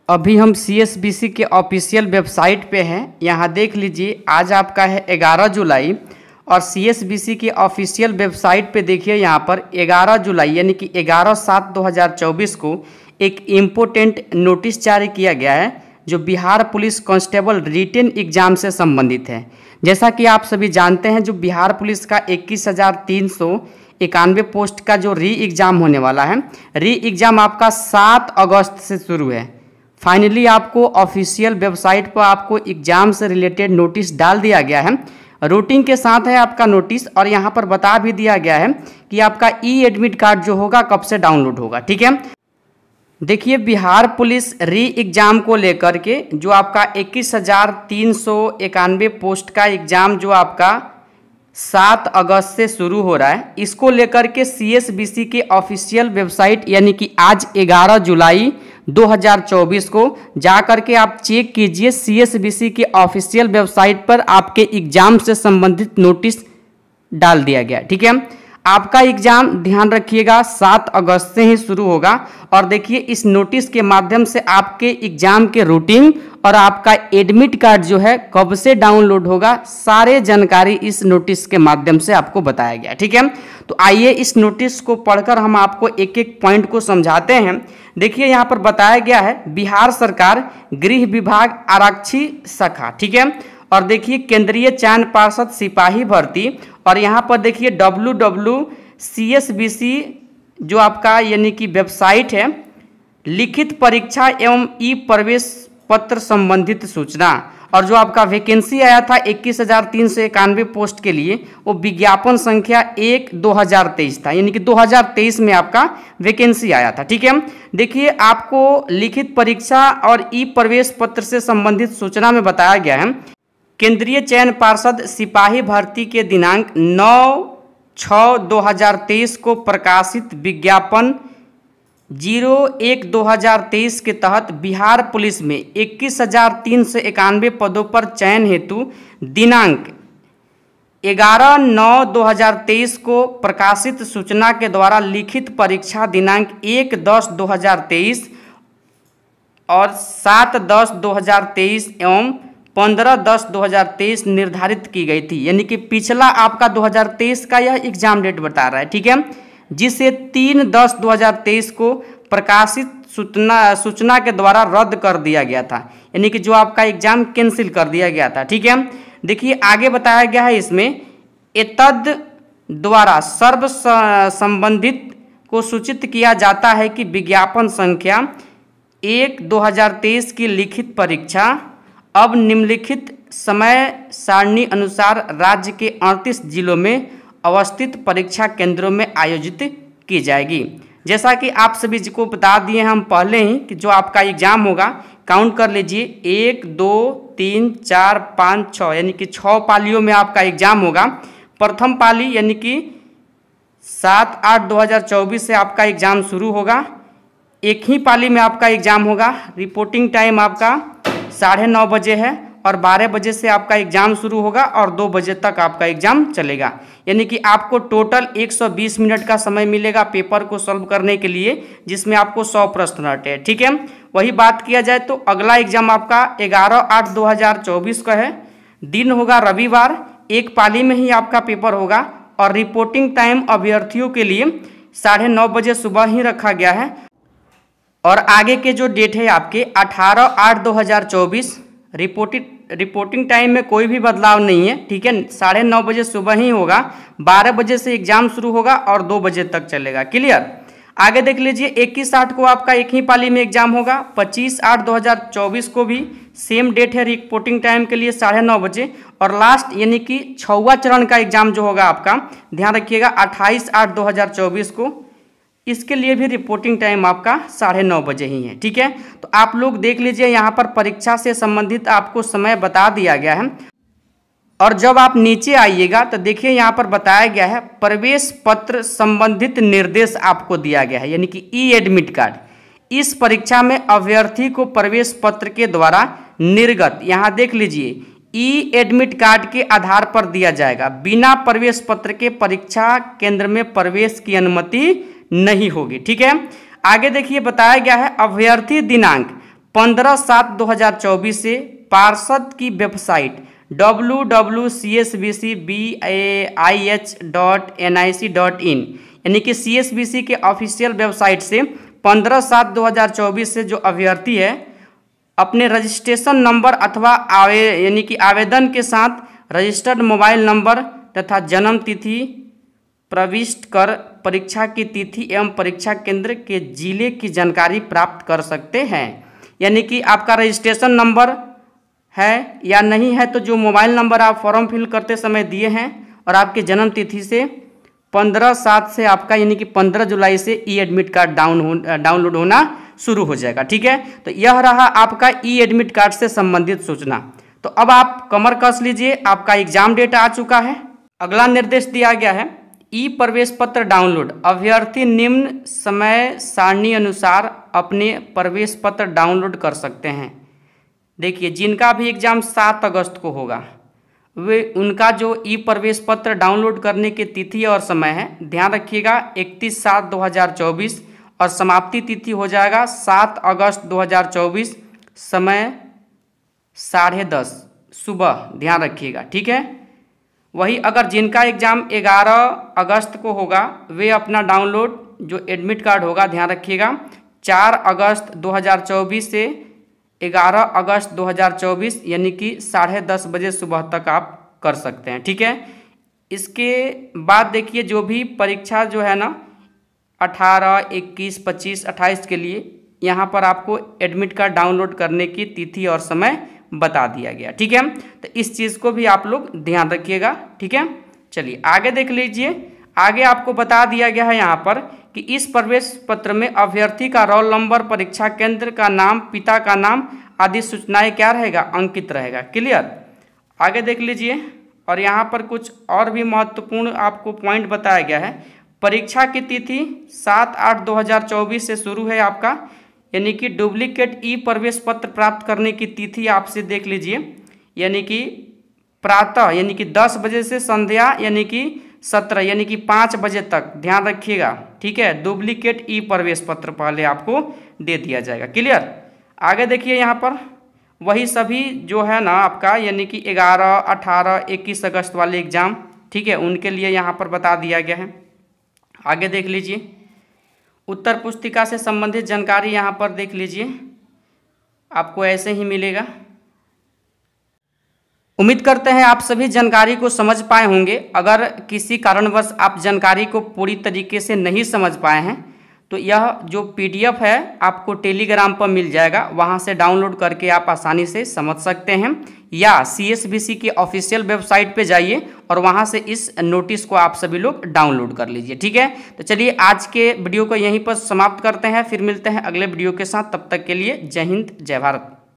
अभी हम CSBC के ऑफिशियल वेबसाइट पे हैं। यहाँ देख लीजिए, आज आपका है 11 जुलाई और CSBC की ऑफिशियल वेबसाइट पे देखिए यहाँ पर 11 जुलाई यानी कि 11/7/2024 को एक इम्पोर्टेंट नोटिस जारी किया गया है जो Bihar police constable written exam से संबंधित है। जैसा कि आप सभी जानते हैं, जो बिहार पुलिस का 21,391 पोस्ट का जो री एग्ज़ाम होने वाला है, री एग्ज़ाम आपका 7 अगस्त से शुरू है। फाइनली आपको ऑफिशियल वेबसाइट पर आपको एग्ज़ाम से रिलेटेड नोटिस डाल दिया गया है। रूटीन के साथ है आपका नोटिस और यहाँ पर बता भी दिया गया है कि आपका एडमिट कार्ड जो होगा कब से डाउनलोड होगा। ठीक है, देखिए बिहार पुलिस री एग्ज़ाम को लेकर के जो आपका 21,391 पोस्ट का एग्ज़ाम जो आपका 7 अगस्त से शुरू हो रहा है, इसको लेकर के CSBC के ऑफिशियल वेबसाइट यानी कि आज 11 जुलाई 2024 को जा करके आप चेक कीजिए। CSBC के ऑफिशियल वेबसाइट पर आपके एग्ज़ाम से संबंधित नोटिस डाल दिया गया। ठीक है, आपका एग्ज़ाम ध्यान रखिएगा 7 अगस्त से ही शुरू होगा और देखिए इस नोटिस के माध्यम से आपके एग्ज़ाम के रूटीन और आपका एडमिट कार्ड जो है कब से डाउनलोड होगा, सारे जानकारी इस नोटिस के माध्यम से आपको बताया गया। ठीक है, तो आइए इस नोटिस को पढ़कर हम आपको एक एक पॉइंट को समझाते हैं। देखिए यहाँ पर बताया गया है बिहार सरकार गृह विभाग आरक्षी शाखा। ठीक है, और देखिए केंद्रीय चयन पार्षद सिपाही भर्ती और यहाँ पर देखिए CSBC जो आपका यानी कि वेबसाइट है, लिखित परीक्षा एवं ई प्रवेश पत्र संबंधित सूचना। और जो आपका वैकेंसी आया था 21,391 पोस्ट के लिए, वो विज्ञापन संख्या 1/2023 था, यानी कि 2023 में आपका वैकेंसी आया था। ठीक है, देखिए आपको लिखित परीक्षा और ई प्रवेश पत्र से संबंधित सूचना में बताया गया है केंद्रीय चयन पार्षद सिपाही भर्ती के दिनांक 9/6/2023 को प्रकाशित विज्ञापन 01/2023 के तहत बिहार पुलिस में 21,391 पदों पर चयन हेतु दिनांक 11/9/2023 को प्रकाशित सूचना के द्वारा लिखित परीक्षा दिनांक 1/10/2023 और 7/10/2023 एवं 15/10/2023 निर्धारित की गई थी। यानी कि पिछला आपका 2023 का यह एग्जाम डेट बता रहा है। ठीक है, जिसे 3/10/2023 को प्रकाशित सूचना के द्वारा रद्द कर दिया गया था, यानी कि जो आपका एग्जाम कैंसिल कर दिया गया था। ठीक है, देखिए आगे बताया गया है इसमें एतद द्वारा सर्व संबंधित को सूचित किया जाता है कि विज्ञापन संख्या 1/2023 की लिखित परीक्षा अब निम्नलिखित समय सारणी अनुसार राज्य के 38 जिलों में अवस्थित परीक्षा केंद्रों में आयोजित की जाएगी। जैसा कि आप सभी को बता दिए हम पहले ही कि जो आपका एग्जाम होगा, काउंट कर लीजिए 1 2 3 4 5 6, यानी कि 6 पालियों में आपका एग्जाम होगा। प्रथम पाली यानी कि 7/8/2024 से आपका एग्जाम शुरू होगा। एक ही पाली में आपका एग्जाम होगा। रिपोर्टिंग टाइम आपका 9:30 बजे है और 12 बजे से आपका एग्जाम शुरू होगा और 2 बजे तक आपका एग्जाम चलेगा। यानी कि आपको टोटल 120 मिनट का समय मिलेगा पेपर को सॉल्व करने के लिए, जिसमें आपको 100 प्रश्न रटे। ठीक है, वही बात किया जाए तो अगला एग्जाम आपका 11/8/2024 का है। दिन होगा रविवार, एक पाली में ही आपका पेपर होगा और रिपोर्टिंग टाइम अभ्यर्थियों के लिए 9:30 बजे सुबह ही रखा गया है। और आगे के जो डेट है आपके 18/8/2024, रिपोर्टिंग टाइम में कोई भी बदलाव नहीं है। ठीक है, 9:30 बजे सुबह ही होगा, 12 बजे से एग्जाम शुरू होगा और 2 बजे तक चलेगा। क्लियर, आगे देख लीजिए 21/8 को आपका एक ही पाली में एग्जाम होगा। 25/8/2024 को भी सेम डेट है रिपोर्टिंग टाइम के लिए 9:30 बजे। और लास्ट यानी कि 6वां चरण का एग्जाम जो होगा आपका, ध्यान रखिएगा 28/8/2024 को, इसके लिए भी रिपोर्टिंग टाइम आपका 9:30 बजे ही है। ठीक है, तो आप लोग देख लीजिए यहाँ पर परीक्षा से संबंधित आपको समय बता दिया गया है। और जब आप नीचे आइएगा तो देखिए यहाँ पर बताया गया है प्रवेश पत्र संबंधित निर्देश आपको दिया गया है, यानी कि ई एडमिट कार्ड। इस परीक्षा में अभ्यर्थी को प्रवेश पत्र के द्वारा निर्गत, यहाँ देख लीजिए, ई एडमिट कार्ड के आधार पर दिया जाएगा। बिना प्रवेश पत्र के परीक्षा केंद्र में प्रवेश की अनुमति नहीं होगी। ठीक है, आगे देखिए बताया गया है अभ्यर्थी दिनांक 15/7/2024 से पार्षद की वेबसाइट www.csbcbih.nic.in यानी कि CSBC के ऑफिशियल वेबसाइट से 15/7/2024 से जो अभ्यर्थी है अपने रजिस्ट्रेशन नंबर अथवा यानी कि आवेदन के साथ रजिस्टर्ड मोबाइल नंबर तथा जन्म तिथि प्रविष्ट कर परीक्षा की तिथि एवं परीक्षा केंद्र के जिले की जानकारी प्राप्त कर सकते हैं। यानी कि आपका रजिस्ट्रेशन नंबर है या नहीं है, तो जो मोबाइल नंबर आप फॉर्म फिल करते समय दिए हैं और आपके जन्म तिथि से 15/7 से आपका यानी कि 15 जुलाई से ई एडमिट कार्ड डाउनलोड होना शुरू हो जाएगा। ठीक है, तो यह रहा आपका ई एडमिट कार्ड से संबंधित सूचना। तो अब आप कमर कस लीजिए, आपका एग्जाम डेट आ चुका है। अगला निर्देश दिया गया है ई प्रवेश पत्र डाउनलोड। अभ्यर्थी निम्न समय सारणी अनुसार अपने प्रवेश पत्र डाउनलोड कर सकते हैं। देखिए, जिनका भी एग्जाम 7 अगस्त को होगा वे उनका जो ई प्रवेश पत्र डाउनलोड करने की तिथि और समय है, ध्यान रखिएगा 31/7/2024 और समाप्ति तिथि हो जाएगा 7 अगस्त 2024, समय 10:30 सुबह, ध्यान रखिएगा। ठीक है, वही अगर जिनका एग्ज़ाम 11 अगस्त को होगा वे अपना डाउनलोड जो एडमिट कार्ड होगा, ध्यान रखिएगा 4 अगस्त 2024 से 11 अगस्त 2024 यानी कि 10:30 बजे सुबह तक आप कर सकते हैं। ठीक है, इसके बाद देखिए जो भी परीक्षा जो है ना 18, 21, 25, 28 के लिए यहाँ पर आपको एडमिट कार्ड डाउनलोड करने की तिथि और समय बता दिया गया। ठीक है, तो इस चीज़ को भी आप लोग ध्यान रखिएगा। ठीक है, चलिए आगे देख लीजिए। आगे आपको बता दिया गया है यहाँ पर कि इस प्रवेश पत्र में अभ्यर्थी का रोल नंबर, परीक्षा केंद्र का नाम, पिता का नाम आदि सूचनाएं क्या रहेगा, अंकित रहेगा। क्लियर, आगे देख लीजिए। और यहाँ पर कुछ और भी महत्वपूर्ण आपको पॉइंट बताया गया है। परीक्षा की तिथि 7/8/2024 से शुरू है आपका, यानी कि डुप्लीकेट ई प्रवेश पत्र प्राप्त करने की तिथि आपसे देख लीजिए, यानी कि प्रातः यानी कि 10 बजे से संध्या यानी कि 17 यानी कि 5 बजे तक, ध्यान रखिएगा। ठीक है, डुप्लीकेट ई प्रवेश पत्र पहले आपको दे दिया जाएगा। क्लियर, आगे देखिए यहाँ पर वही सभी जो है ना आपका यानी कि 11, 18, 21 अगस्त वाले एग्ज़ाम, ठीक है, उनके लिए यहाँ पर बता दिया गया है। आगे देख लीजिए, उत्तर पुस्तिका से संबंधित जानकारी यहाँ पर देख लीजिए, आपको ऐसे ही मिलेगा। उम्मीद करते हैं आप सभी जानकारी को समझ पाए होंगे। अगर किसी कारणवश आप जानकारी को पूरी तरीके से नहीं समझ पाए हैं तो यह जो PDF है आपको टेलीग्राम पर मिल जाएगा, वहां से डाउनलोड करके आप आसानी से समझ सकते हैं, या CSBC की ऑफिशियल वेबसाइट पे जाइए और वहां से इस नोटिस को आप सभी लोग डाउनलोड कर लीजिए। ठीक है, तो चलिए आज के वीडियो को यहीं पर समाप्त करते हैं, फिर मिलते हैं अगले वीडियो के साथ। तब तक के लिए जय हिंद, जय भारत।